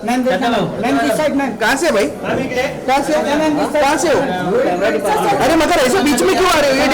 Ma'am this side ma'am. कहाँ से भाई? कहाँ से हो? अरे मगर ऐसे बीच में क्यों आ रहे हो? ये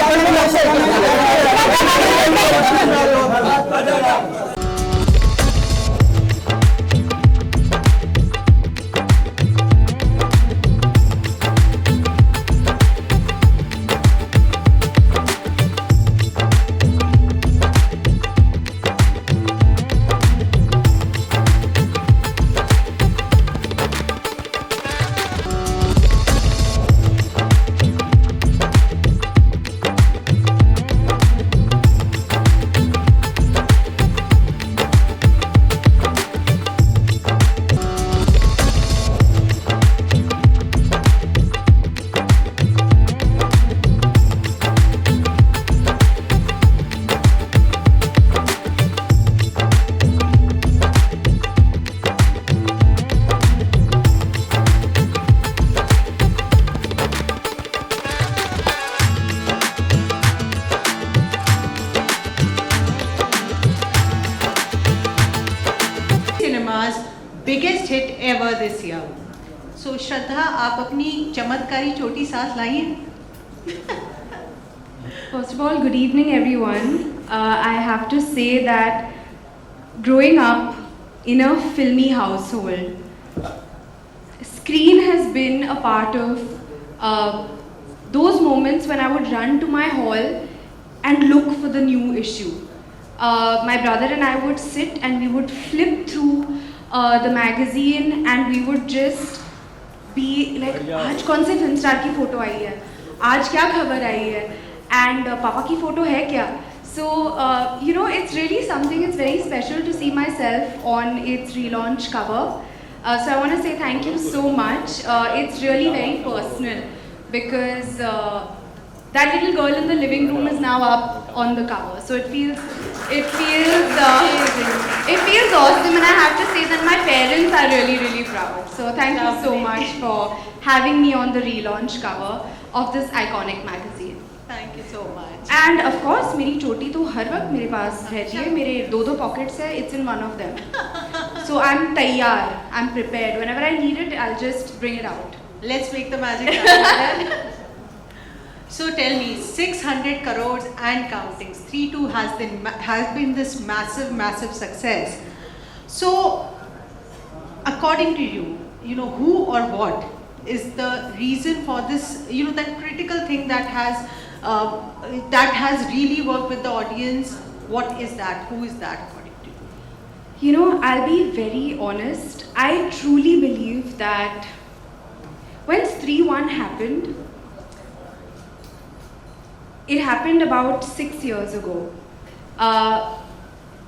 biggest hit ever this year. सो श्रद्धा, आप अपनी चमत्कारी चोटी साथ लाई हैं। First of all, good evening everyone. I have to say that growing up in a filmy household, screen has been a part of those moments when I would run to my hall and look for the new issue. My brother and I would sit and we would flip through the magazine and we would just be like, आज कौन से film star की photo आई है, आज क्या खबर आई है, and पापा की फोटो है क्या. So you know, it's really something. It's very special to see myself on its relaunch cover. So I want to say thank you so much. It's really very personal because that little girl in the living room is now up on the cover. So it feels awesome, and I have to say that my parents are really proud. So thank you so much for having me on the relaunch cover of this iconic magazine. Thank you so much. And of course, मेरी चोटी तो हर वक्त मेरे पास रहती है. मेरे दो pockets है. It's in one of them. So I'm तैयार. I'm prepared. Whenever I need it, I'll just bring it out. Let's make the magic happen. So tell me, 600 crores and counting. Stree 2 has been this massive success. So, according to you, who or what is the reason for this? That critical thing that has really worked with the audience. What is that? Who is that, according to you? I'll be very honest. I truly believe that when Stree 1 happened, it happened about 6 years ago.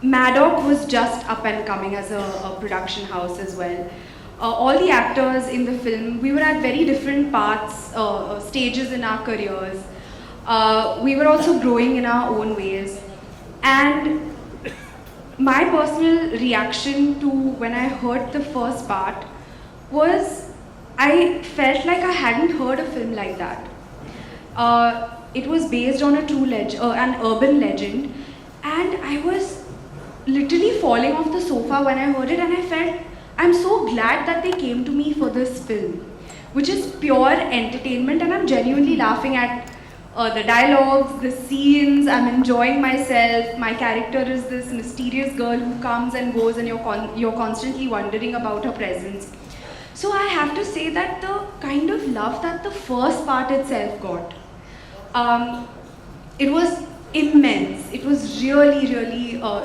Maddock was just up and coming as a production house as well. All the actors in the film, we were at very different paths, stages in our careers. We were also growing in our own ways. And my personal reaction to when I heard the first part was, I felt like I hadn't heard a film like that. It was based on a true an urban legend, and I was literally falling off the sofa when I heard it, and I felt I'm so glad that they came to me for this film, which is pure entertainment, and I'm genuinely laughing at the dialogues, the scenes. I'm enjoying myself. My character is this mysterious girl who comes and goes, and you're constantly wondering about her presence. So I have to say that the kind of love that the first part itself got, it was immense. It was really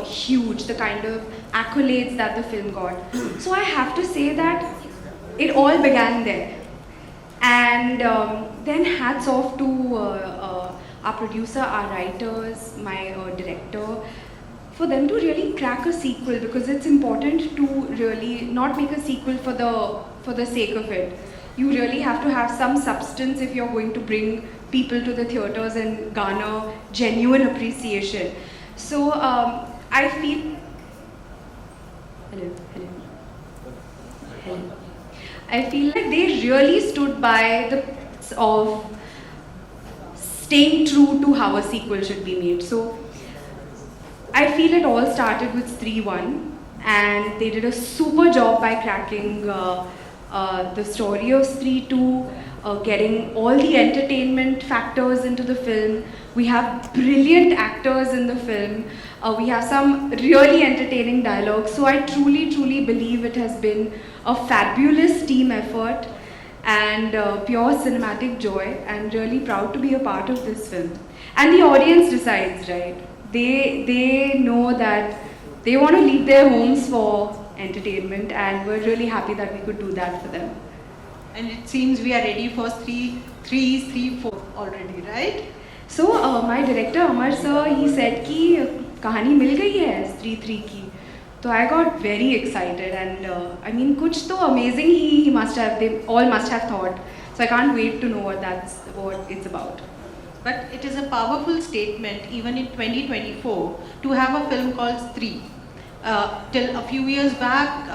huge, the kind of accolades that the film got. So I have to say that it all began there. And then hats off to our producer, our writers, my director, for them to really crack a sequel, because it's important to really not make a sequel for the sake of it. You really have to have some substance if you're going to bring people to the theatres and garner genuine appreciation. So I feel... Hello. I feel like they really stood by the of staying true to how a sequel should be made. So I feel it all started with Stree 1, and they did a super job by cracking the story of Stree 2, getting all the entertainment factors into the film. We have brilliant actors in the film. We have some really entertaining dialogue. So I truly, truly believe it has been a fabulous team effort and pure cinematic joy, and really proud to be a part of this film. And the audience decides, right? They know that they want to leave their homes for entertainment, and we're really happy that we could do that for them. And it seems we are ready for three, four already, right? So my director Amar sir, he said कि कहानी मिल गई है Stree 3 की. So I got very excited, and I mean कुछ तो amazing he must have, they all must have thought. So I can't wait to know what it's about. But it is a powerful statement even in 2024 to have a film called Stree. Till a few years back,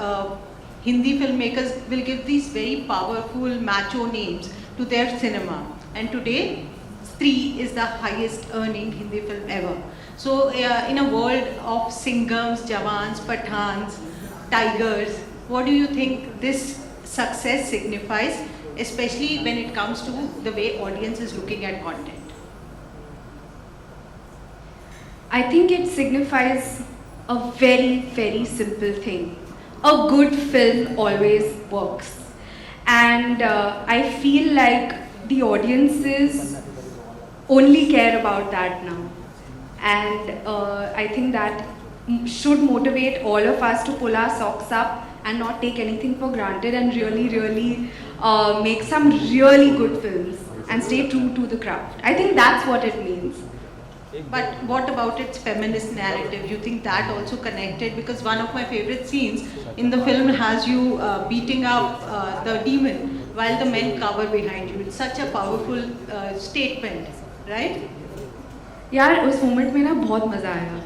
Hindi filmmakers will give these very powerful macho names to their cinema, and today Stree is the highest earning Hindi film ever. So in a world of Singhams, Jawans, Pathans, Tigers, what do you think this success signifies, especially when it comes to the way audience is looking at content? I think it signifies a very, very simple thing. A good film always works. And I feel like the audiences only care about that now. And I think that should motivate all of us to pull our socks up and not take anything for granted, and really, really make some really good films and stay true to the craft. I think that's what it means. But what about its feminist narrative? You think that also connected? Because one of my favorite scenes in the film has you beating up the demon while the men cover behind you. It's such a powerful statement, right? यार उस moment में ना बहुत मज़ा आया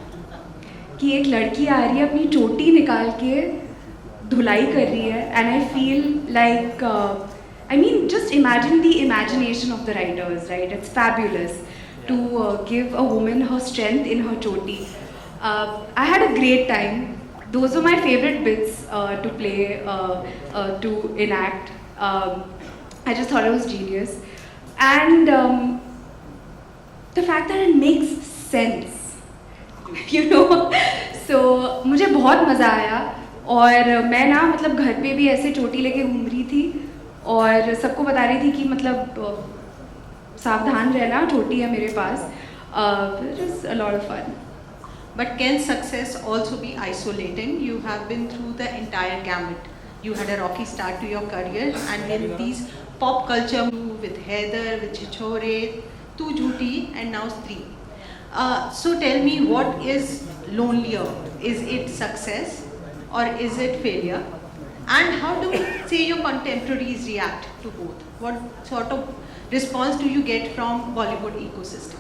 कि एक लड़की आ रही है अपनी चोटी निकाल के धुलाई कर रही है, and I feel like I mean just imagine the imagination of the writers, right? It's fabulous to give a woman her strength in her choti. I had a great time. Those were my favorite bits to play, to enact. I just thought it was genius. And the fact that it makes sense, you know. So मुझे बहुत मज़ा आया, और मैं ना मतलब घर पे भी ऐसे चोटी लेके घूम रही थी और सबको बता रही थी कि मतलब सावधान रहना, छोटी है मेरे पास. It was a lot of fun. But can success also be isolating? You have been through the entire gamut. You had a rocky start to your career, and then these pop culture with Heather, with Chichore, Tu Jhuti, and now Stree. So tell me, what is lonelier? Is it success or is it failure? And how do, say, your contemporaries react to both? What sort of response do you get from Bollywood ecosystem?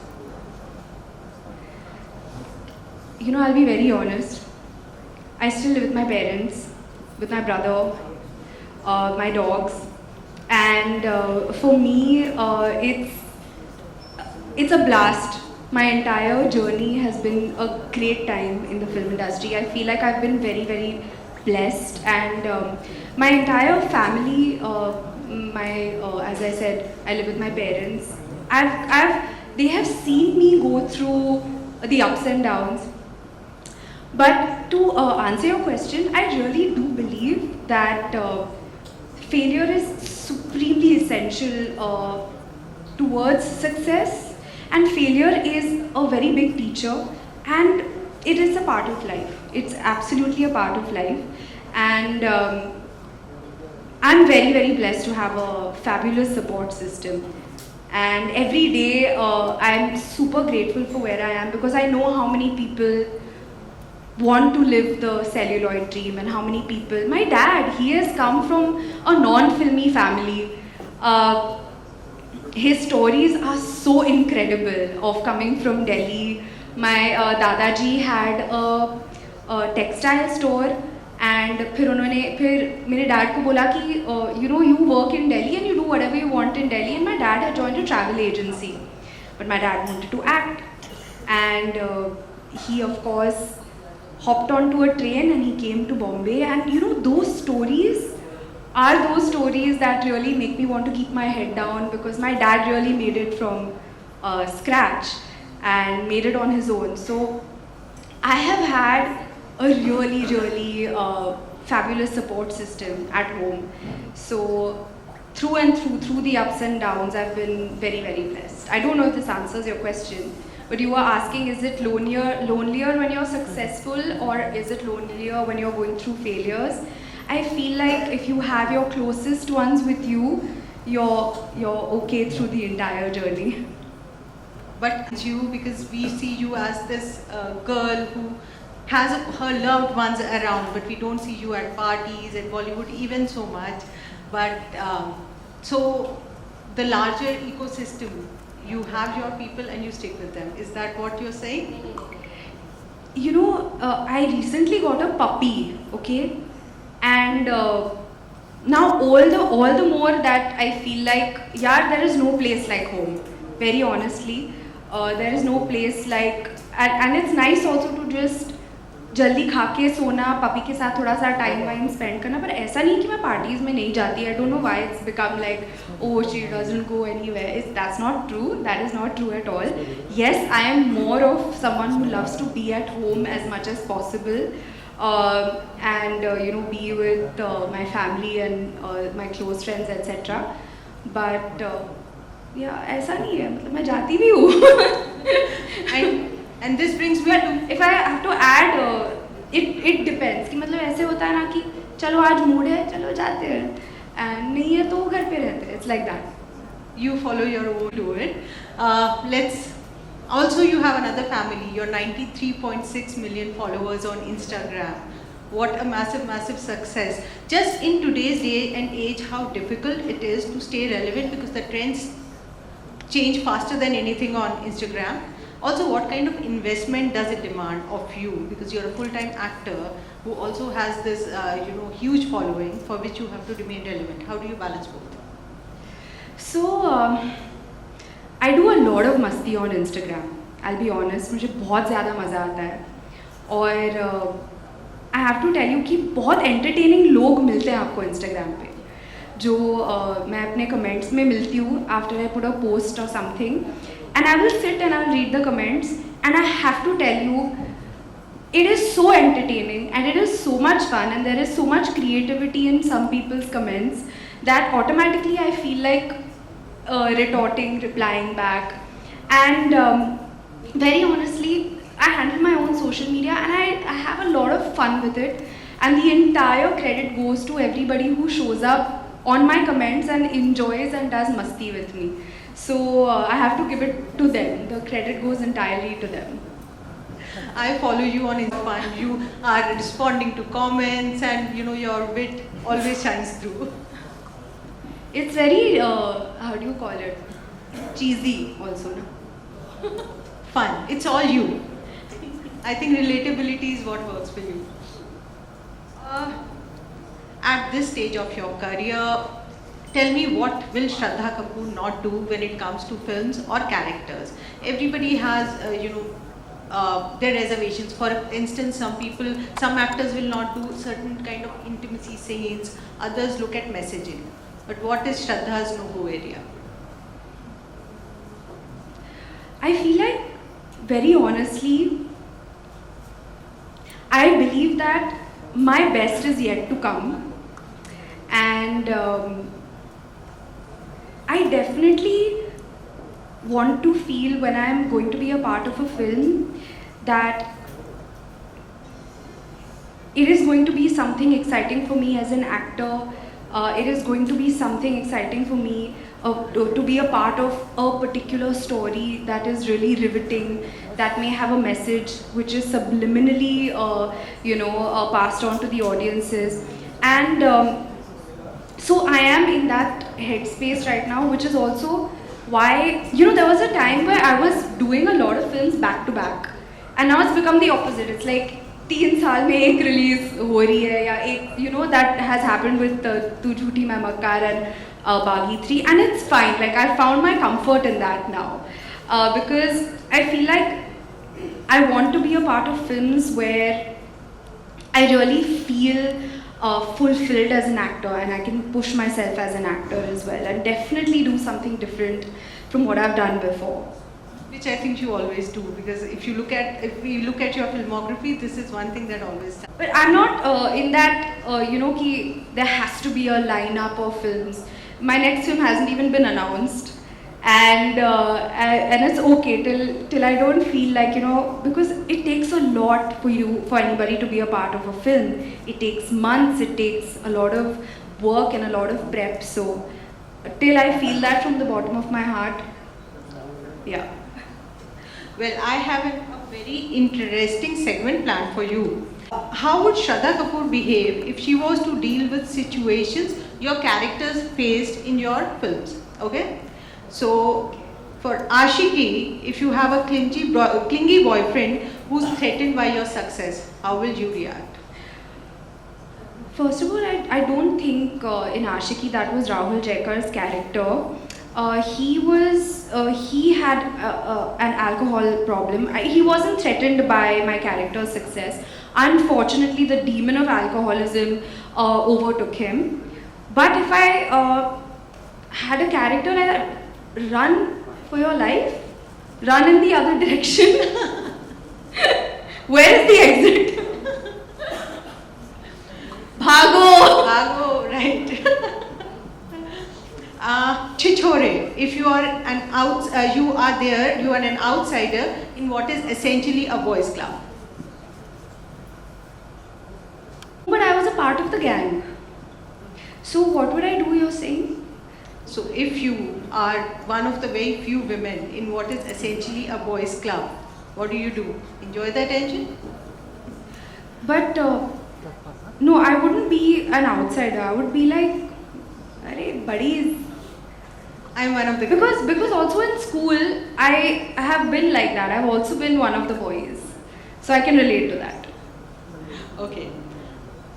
You know, I'll be very honest. I still live with my parents, with my brother, my dogs, and for me, it's a blast. My entire journey has been a great time in the film industry. I feel like I've been very, very blessed, and my entire family, as I said, I live with my parents. They have seen me go through the ups and downs. But to answer your question, I really do believe that failure is supremely essential towards success, and failure is a very big teacher, and it is a part of life. It's absolutely a part of life, and I'm very, very blessed to have a fabulous support system. And every day I'm super grateful for where I am, because I know how many people want to live the celluloid dream, and how many people. My dad, he has come from a non-filmy family. His stories are so incredible of coming from Delhi. My Dadaji had a textile store, and फिर मेरे dad को बोला कि you know, you work in Delhi and you do whatever you want in Delhi. And my dad had joined a travel agency, but my dad wanted to act, and he of course hopped onto a train and he came to Bombay. And you know, those stories are those stories that really make me want to keep my head down, because my dad really made it from scratch and made it on his own. So I have had a really fabulous support system at home. So through and through the ups and downs, I've been very blessed. I don't know if this answers your question, but you were asking, is it lonelier when you're successful, or is it lonelier when you're going through failures? I feel like if you have your closest ones with you, you're okay through the entire journey. But you, because we see you as this girl who has her loved ones around, but we don't see you at parties, at Bollywood even so much. But so the larger ecosystem, you have your people and you stick with them. Is that what you're saying? You know, I recently got a puppy, okay? And now all the more that I feel like, yeah, there is no place like home, very honestly. There is no place like, and it's nice also to just जल्दी खा के सोना, puppy के साथ थोड़ा सा time spend करना, पर ऐसा नहीं कि मैं पार्टीज में नहीं जाती. I don't know why it's become like, oh, she doesn't go anywhere. That's not true. That is not true at all. Yes, I am more of someone who loves to be at home as much as possible, and you know, be with my family and my close friends, etc. But yeah, ऐसा नहीं है, मतलब मैं जाती भी हूँ. And this brings me to, if I have to add, it depends कि मतलब ऐसे होता है ना कि चलो आज मूड है, चलो जाते हैं, and नहीं है तो घर पे रहते हैं. It's like that. You follow your own to it. Also you have another family. You're 93.6 million followers on Instagram. What a massive success. Just in today's day and age, how difficult it is to stay relevant, because the trends change faster than anything on Instagram. Also, what kind of investment does it demand of you? Because you're a full-time actor who also has this, huge following for which you have to remain relevant. How do you balance both? So, I do a lot of masti on Instagram. I'll be honest, मुझे बहुत ज़्यादा मज़ा आता है. और I have to tell you कि बहुत entertaining लोग मिलते हैं आपको Instagram पे, जो मैं अपने comments में मिलती हूँ after I put a post or something. And I will sit and I'll read the comments, and I have to tell you, it is so entertaining and it is so much fun, and there is so much creativity in some people's comments that automatically I feel like retorting, replying back. And very honestly, I handle my own social media and I have a lot of fun with it, and the entire credit goes to everybody who shows up on my comments and enjoys and does masti with me. So I have to give it to them. The credit goes entirely to them. I follow you on Instagram. You are responding to comments, and you know, your wit always shines through. It's very, how do you call it? Cheesy also, no? Fun. It's all you. I think relatability is what works for you. At this stage of your career, tell me, what will Shraddha Kapoor not do when it comes to films or characters? Everybody has, their reservations. For instance, some actors will not do certain kind of intimacy scenes. Others look at messaging. But what is Shraddha's no-go area? I feel like, very honestly, I believe that my best is yet to come. And I definitely want to feel, when I am going to be a part of a film, that it is going to be something exciting for me as an actor. It is going to be something exciting for me to be a part of a particular story that is really riveting, that may have a message which is subliminally passed on to the audiences. And so I am in that headspace right now, which is also why, you know, there was a time where I was doing a lot of films back to back, and now it's become the opposite. It's like 3 साल में एक release हो रही है, या एक, you know, that has happened with Tu Jhuti Main Makkar and Baghi 3, and it's fine. Like, I found my comfort in that now, because I feel like I want to be a part of films where I really feel fulfilled as an actor, and I can push myself as an actor as well, and definitely do something different from what I've done before. Which I think you always do, because if we look at your filmography, this is one thing that always stands. But I'm not in that, ki there has to be a lineup of films. My next film hasn't even been announced, and it's okay till I don't feel like, because it takes a lot for anybody to be a part of a film. It takes months, it takes a lot of work and a lot of prep. So till I feel that from the bottom of my heart, yeah. Well, I have a very interesting segment planned for you. How would Shraddha Kapoor behave if she was to deal with situations your characters faced in your films? Okay? So, for Ashiki, if you have a clingy boyfriend who's threatened by your success, how will you react? First of all, I don't think in Ashiki that was Rahul Jaikar's character. He had an alcohol problem. He wasn't threatened by my character's success. Unfortunately, the demon of alcoholism overtook him. But if I had a character like that, run for your life, run in the other direction. Where is the exit? Bhago! Bhago, right. Chichore, if you are an outsider in what is essentially a boys' club. But I was a part of the gang. So what would I do, you're saying? So if you are one of the very few women in what is essentially a boys' club, what do you do? Enjoy the attention? But no, I wouldn't be an outsider. I would be like, arey, buddies. I'm one of the because also in school I have been like that. I've also been one of the boys, so I can relate to that. Okay.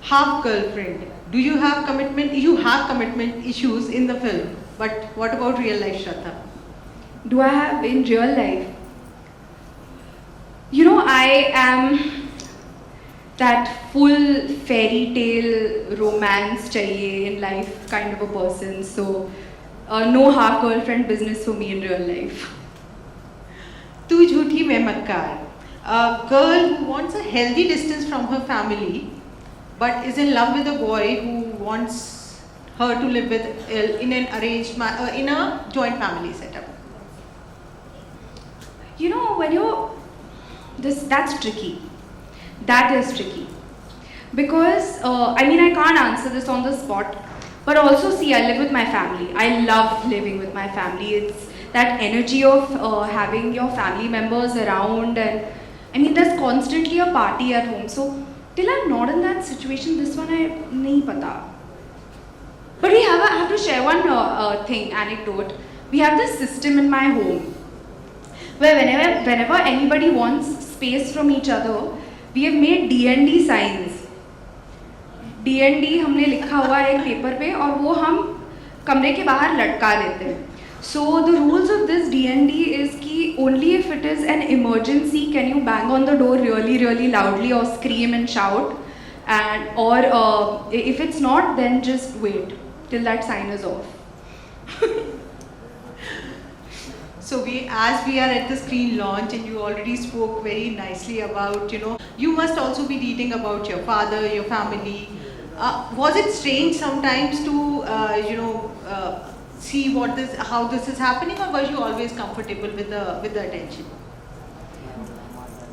Half girlfriend. Do you have commitment? You have commitment issues in the film, but what about real life, Shraddha? Do I have in real life? I am that full fairy tale romance chahiye in life kind of a person. So no half girlfriend business for me in real life. Tu jhuthi main makkar. A girl who wants a healthy distance from her family, but is in love with a boy who wants her to live with in an arranged in a joint family setup. That's tricky. That is tricky. Because, I can't answer this on the spot. But also, see, I live with my family. I love living with my family. It's that energy of having your family members around. And, there's constantly a party at home. So, till I'm not in that situation, this one I nahi pata. But I have to share one anecdote. We have this system in my home where whenever anybody wants space from each other, we have made D&D signs. D&D हमने लिखा हुआ है एक paper पे और वो हम कमरे के बाहर लटका देते हैं. So the rules of this D&D is कि only if it is an emergency can you bang on the door really really loudly or scream and shout, or if it's not, then just wait till that sign is off. So as we are at the screen launch, and you already spoke very nicely about, you must also be reading about your father, your family. Was it strange sometimes to, see how this is happening, or were you always comfortable with the attention?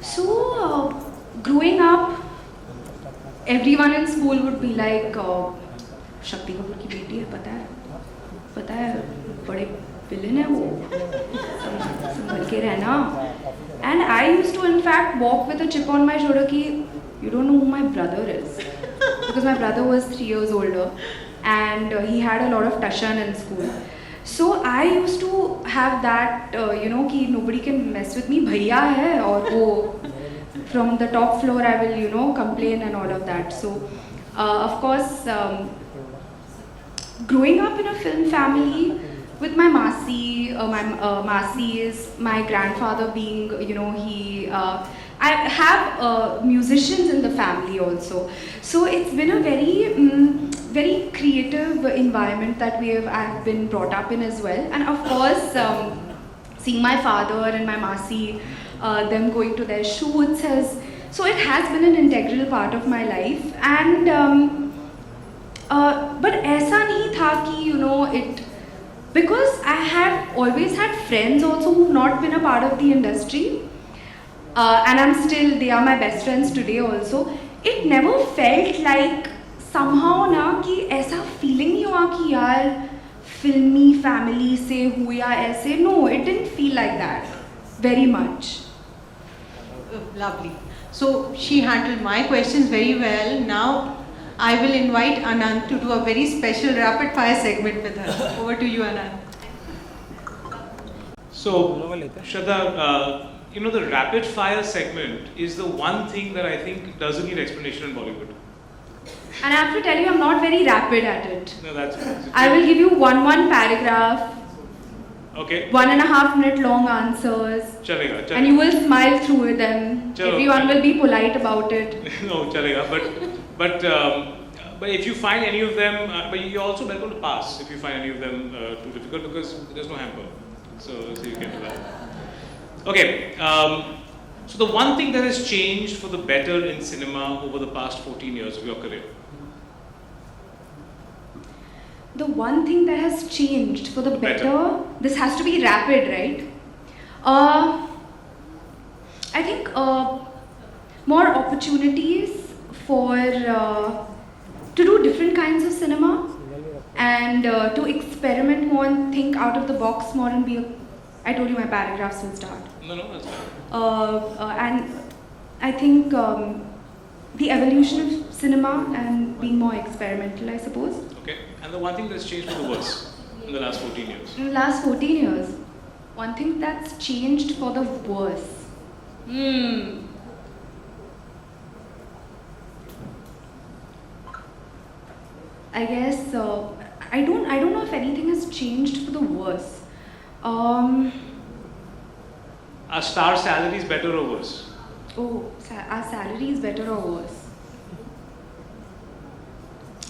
So, growing up, everyone in school would be like, Shakti Kapoor की बेटी है, पता है, बड़े villain है वो, संभल के रहना. And I used to in fact walk with a chip on my shoulder कि you don't know who my brother is, because my brother was 3 years older and he had a lot of tashan in school. So I used to have that, कि nobody can mess with me, भैया है और वो from the top floor I will, complain and all of that. So of course, growing up in a film family with my Masi, my Masi is my grandfather being, I have musicians in the family also. So it's been a very, very creative environment that I've been brought up in as well. And of course, seeing my father and my Masi, them going to their shoots so it has been an integral part of my life. And but ऐसा नहीं था कि because I have always had friends also who've not been a part of the industry, and they are my best friends today also. It never felt like somehow ना कि ऐसा feeling नहीं हुआ कि यार filmy family से हुआ ऐसे. No, it didn't feel like that very much. Lovely. So she handled my questions very well. Now I will invite Anand to do a very special rapid fire segment with her. Over to you, Anand. So, Shraddha, the rapid fire segment is the one thing that I think doesn't need explanation in Bollywood. And I have to tell you, I'm not very rapid at it. No, that's I will give you one paragraph. Okay. 1.5 minute long answers. Chalega. And you will smile through them. Chalo. Everyone will be polite about it. No, chalega. But if you find any of them, but you're also welcome to pass if you find any of them too difficult, because there's no hamper. So you can do that. Okay. So the one thing that has changed for the better in cinema over the past 14 years of your career? The one thing that has changed for the better, this has to be rapid, right? I think more opportunities to do different kinds of cinema and to experiment more and think out of the box more and I told you my paragraphs will start. No, that's fine. And I think the evolution of cinema and being more experimental, I suppose. Okay. And the one thing that's changed for the worse in the last 14 years? In the last 14 years, one thing that's changed for the worse. I guess I don't know if anything has changed for the worse. Are star salaries better or worse? Oh, our salary is better or worse?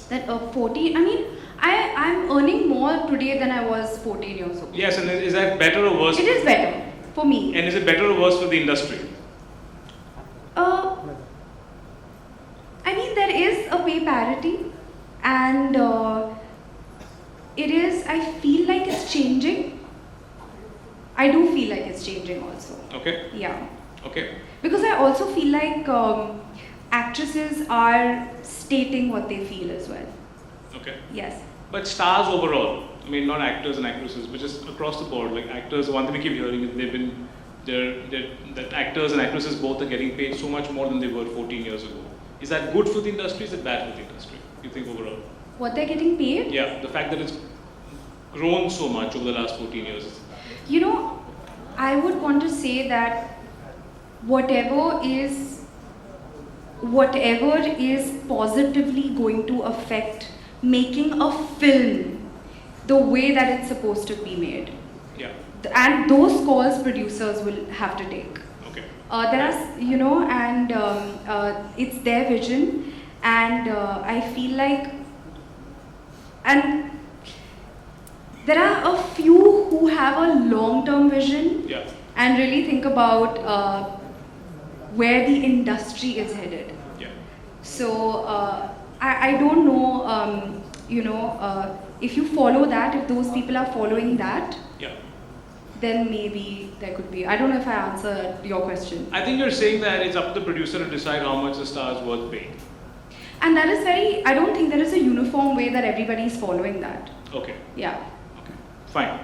That 14. I mean, I'm earning more today than I was 14 years ago. Yes, and is that better or worse? It is better for me. And is it better or worse for the industry? I mean, there is a pay parity, and it is. I feel like it's changing. I do feel like it's changing also. Okay. Yeah. Okay. Because I also feel like actresses are stating what they feel as well. Okay. Yes. But stars overall, I mean, not actors and actresses, but just across the board, like actors, one thing we keep hearing is that actors and actresses both are getting paid so much more than they were 14 years ago. Is that good for the industry? Is it bad for the industry? You think overall? What they're getting paid? Yeah, the fact that it's grown so much over the last 14 years. I would want to say that whatever is positively going to affect making a film the way that it's supposed to be made. Yeah. And those calls producers will have to take. Okay. It's their vision, and I feel like, and there are a few who have a long-term vision. Yeah. And really think about where the industry is headed. Yeah. So I don't know, if you follow that, if those people are following that, Yeah. then maybe there could be. I don't know if I answered your question. I think you're saying that it's up to the producer to decide how much the star is worth paying. And that is I don't think there is a uniform way that everybody is following that. Okay. Yeah. Okay. Fine.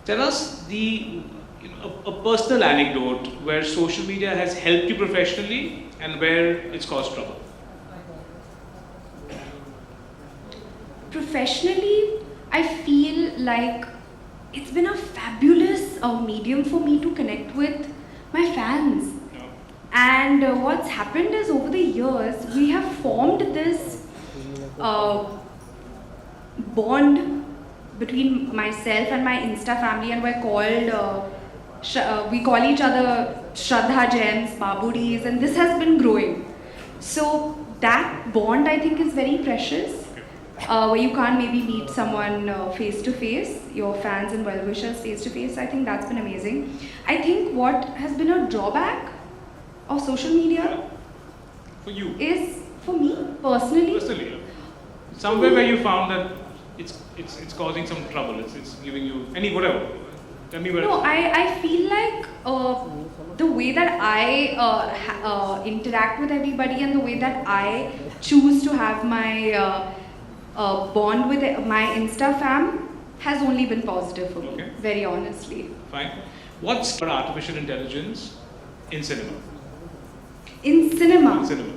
Tell us a personal anecdote where social media has helped you professionally and where it's caused trouble. Professionally, I feel like it's been a fabulous medium for me to connect with my fans. No. And what's happened is over the years, we have formed this bond between myself and my Insta family, and we call each other Shraddha Jains, Baburis, and this has been growing. So that bond, I think, is very precious. Where you can't maybe meet someone face to face, your fans and well-wishers face to face. I think that's been amazing. I think what has been a drawback of social media For you? is, for me personally, Personally, somewhere where you found that it's causing some trouble, it's giving you any whatever. Tell me where. no, I feel like the way that I interact with everybody and the way that I choose to have my bond with my Insta fam has only been positive for me, Okay. very honestly. Fine. What's artificial intelligence in cinema? In cinema, In cinema.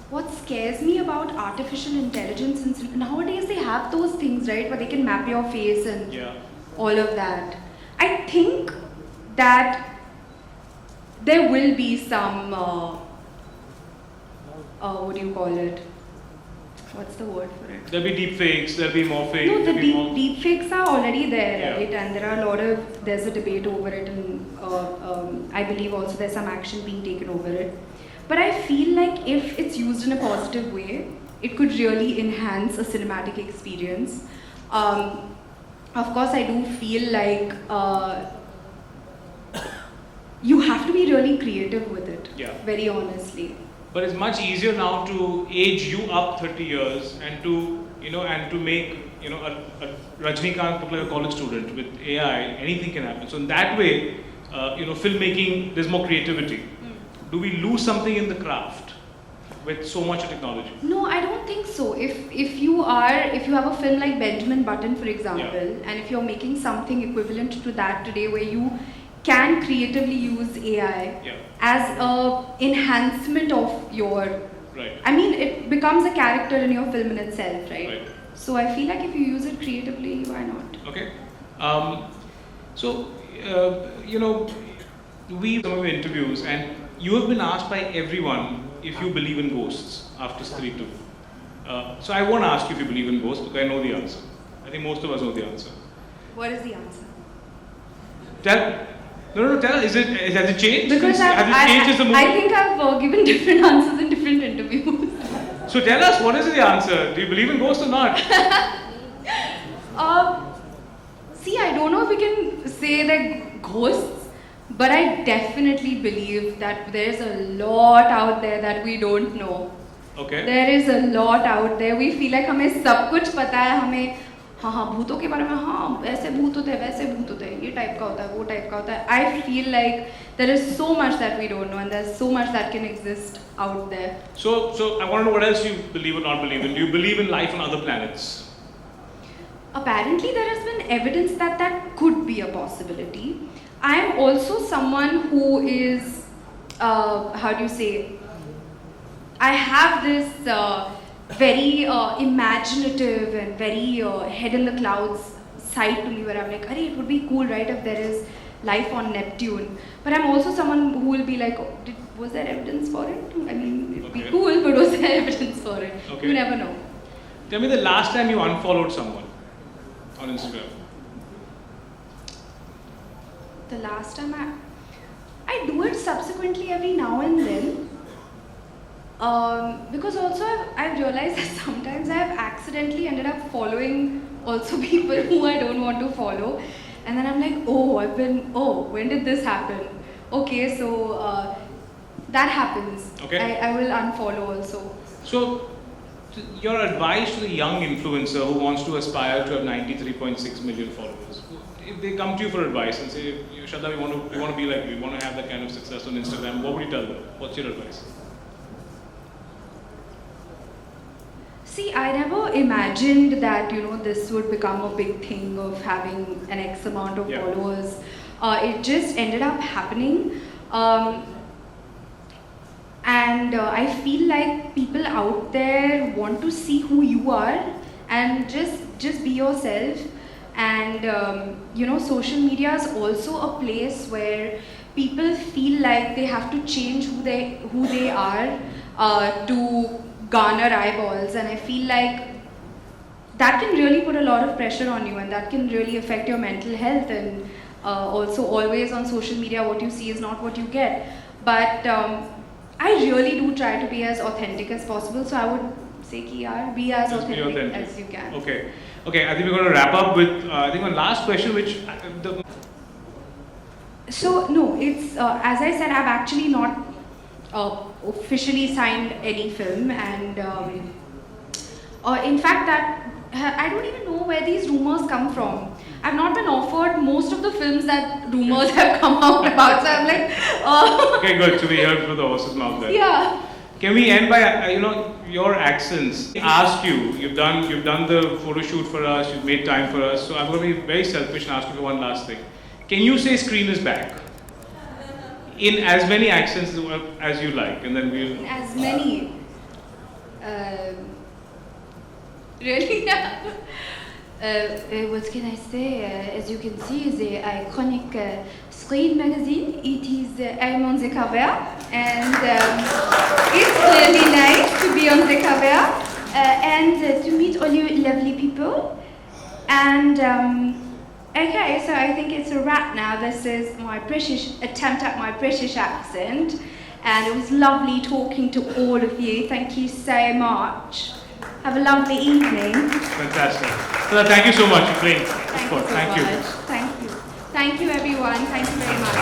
what scares me about artificial intelligence in cinema, nowadays they have those things, right, where they can map your face and Yeah. all of that. I think that there will be some, what do you call it? What's the word for it? There'll be deep fakes, there'll be more fakes. No, the there'll be more... deep fakes are already there, Yeah. right? And there are a lot of, there's a debate over it, and I believe also there's some action being taken over it. But I feel like if it's used in a positive way, it could really enhance a cinematic experience. Of course, I do feel like you have to be really creative with it, Yeah. very honestly. But it's much easier now to age you up 30 years and to, and to make, a Rajnikant look like a college student with AI, anything can happen. So in that way, filmmaking, there's more creativity. Do we lose something in the craft with so much technology? No, I don't think so. If you have a film like Benjamin Button, for example, and if you're making something equivalent to that today, where you can creatively use AI as a enhancement of your, Right. I mean, it becomes a character in your film in itself, right? Right. So I feel like if you use it creatively, why not? Okay. We some of the interviews, and you have been asked by everyone if you believe in ghosts after Stree 2. So I won't ask you if you believe in ghosts because I know the answer. I think most of us know the answer. What is the answer? Tell. Has it changed? Because has it changed as the movie? I think I've given different answers in different interviews. So tell us, what is the answer? Do you believe in ghosts or not? See, I don't know if we can say that ghosts, but I definitely believe that there's a lot out there that we don't know. Okay. There is a lot out there. We feel like हमें सब कुछ पता है, हमें हाँ भूतों के बारे में हाँ ऐसे भूत होते हैं वैसे भूत होते हैं ये टाइप का होता है वो टाइप का होता है. I feel like there is so much that we don't know and there's so much that can exist out there. So I want to know what else you believe or not believe in. Do you believe in life on other planets? Apparently there has been evidence that that could be a possibility. I am also someone who is, how do you say, I have this very imaginative and very head in the clouds side to me where I'm like, Arey, it would be cool, right, if there is life on Neptune. But I'm also someone who will be like, oh, was there evidence for it? I mean, it'd be cool, but was there evidence for it? Okay. You never know. Tell me the last time you unfollowed someone on Instagram. The last time I do it subsequently every now and then. Because also I've realized that sometimes I've accidentally ended up following also people who I don't want to follow. And then I'm like, when did this happen? Okay, so that happens. Okay. I will unfollow also. So your advice to the young influencer who wants to aspire to have 93.6 million followers, if they come to you for advice and say, Shraddha, we want to be like you, we want to have that kind of success on Instagram, what would you tell them? What's your advice? See, I never imagined that, this would become a big thing of having an X amount of followers. It just ended up happening. And I feel like people out there want to see who you are and just be yourself. And, social media is also a place where people feel like they have to change who they are to garner eyeballs, and I feel like that can really put a lot of pressure on you, and that can really affect your mental health. And also, always on social media, what you see is not what you get. But I really do try to be as authentic as possible. So I would say, ki yaar, be as authentic as you can. Okay. Okay, I think we're going to wrap up with, I think one last question, which So, no, it's, as I said, I've actually not officially signed any film, and in fact, I don't even know where these rumors come from. I've not been offered most of the films that rumors have come out about, so I'm like, Okay, good, so we heard through the horse's mouth there. Yeah. Can we end by, your accents? I asked you, you've done the photo shoot for us, you've made time for us, so I'm going to be very selfish and ask you for one last thing. Can you say Screen is back? In as many accents as you like, and then we'll... In as many. Really? What can I say? As you can see, the iconic Stree magazine, it is, I'm on the cover, and it's really nice to be on the cover, and to meet all you lovely people. And okay, so I think it's a wrap now. This is my British attempt at my British accent, and it was lovely talking to all of you. Thank you so much. Have a lovely evening. Fantastic. So thank you so much for playing. Thank you so Thank you. much. Thank you. Thank you, everyone. Thank you very much.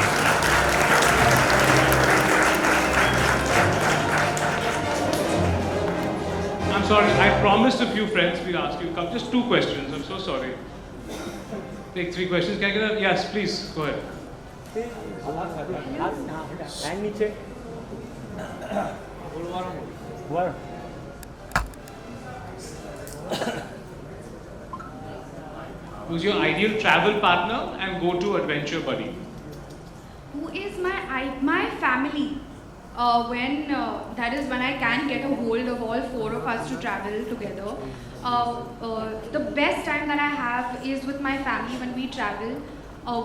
I'm sorry, I promised a few friends we'd ask you just 2 questions. I'm so sorry. Take 3 questions. Can I get a... Yes, please, go ahead. Who's your ideal travel partner and go-to adventure buddy? Who is my family? That is when I can get a hold of all 4 of us to travel together. The best time that I have is with my family when we travel.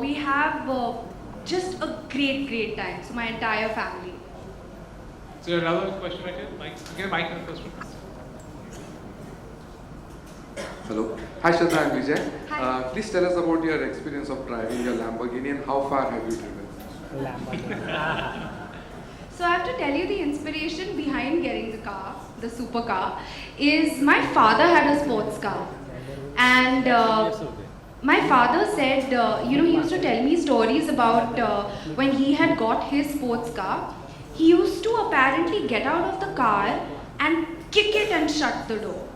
We have just a great time. So my entire family. So another question right here, Mike. Get a mic in the first one. Hello. Hi Shraddha, I'm Vijay. Hi. Please tell us about your experience of driving your Lamborghini and how far have you driven? So I have to tell you, the inspiration behind getting the car, the supercar, is my father had a sports car. And my father said, he used to tell me stories about when he had got his sports car. He used to apparently get out of the car and kick it and shut the door.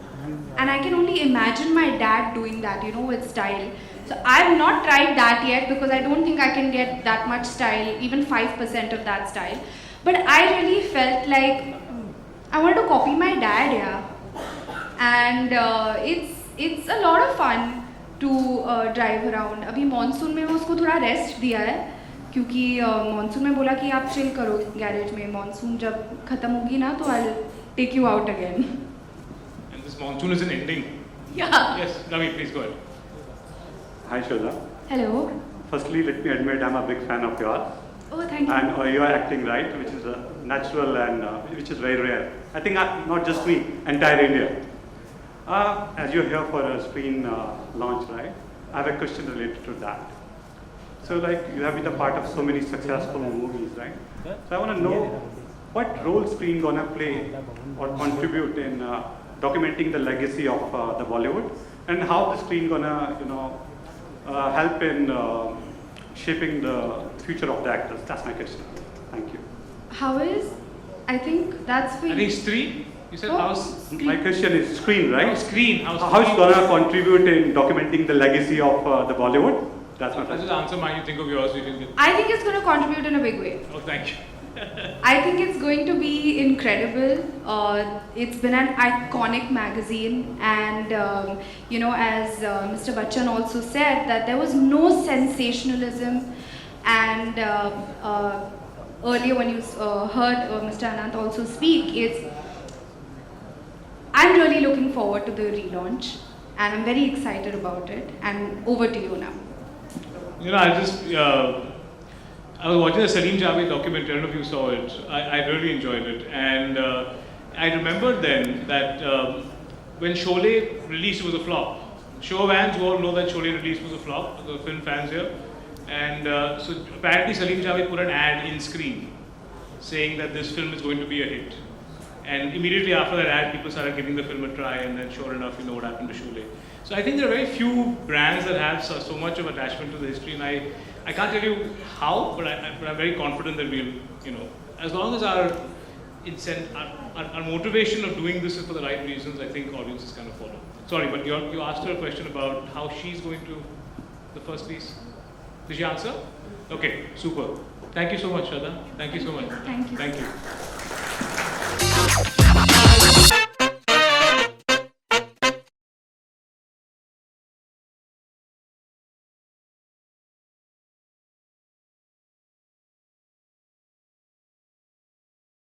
And I can only imagine my dad doing that, with style. So I've not tried that yet because I don't think I can get that much style, even 5% of that style. But I really felt like I wanted to copy my dad, yeah. And it's a lot of fun to drive around. अभी monsoon में मैं उसको थोड़ा rest दिया है, क्योंकि monsoon में बोला कि आप chill करो garage में. Monsoon जब खत्म होगी ना, तो I'll take you out again. And this monsoon isn't ending. Yeah. Yes, Ravi, please go ahead. Hi Shraddha. Hello. Firstly, let me admit I'm a big fan of yours. Oh, thank you. And you are acting right, which is natural and which is very rare. I think not just me, entire India. As you're here for a screen launch, right? I have a question related to that. So you have been a part of so many successful movies, right? So I want to know what role screen gonna play or contribute in documenting the legacy of the Bollywood, and how the screen gonna, help in shaping the future of the actors. That's my question. Thank you. I think that's for I you. think Stree, you said Oh, how's... My question is screen, right? Oh, screen. How it's gonna contribute in documenting the legacy of the Bollywood? That's my I'll just question. answer mine, you think of yours, you can get... I think it's going to contribute in a big way. Oh, thank you. I think it's going to be incredible. It's been an iconic magazine, and as Mr. Bachchan also said, that there was no sensationalism. And earlier when you heard Mr. Anant also speak, I'm really looking forward to the relaunch, and I'm very excited about it. And over to you now. I was watching the Salim Javed documentary, I don't know if you saw it. I really enjoyed it. And I remembered then that when Sholay released, it was a flop. Show fans, you all know that Sholay release was a flop, the film fans here. And so apparently Salim Javed put an ad in Screen saying that this film is going to be a hit. And immediately after that ad, people started giving the film a try, and then sure enough, you know what happened to Sholay. So I think there are very few brands that have so much of attachment to the history, and I can't tell you how, but I'm very confident that we'll, you know, as long as our motivation of doing this is for the right reasons, I think audiences kind of follow. Sorry, but you asked her a question about how she's going to the first piece. Did she answer? Okay, super. Thank you so much, Shraddha. Thank you so much. Thank you. Thank you.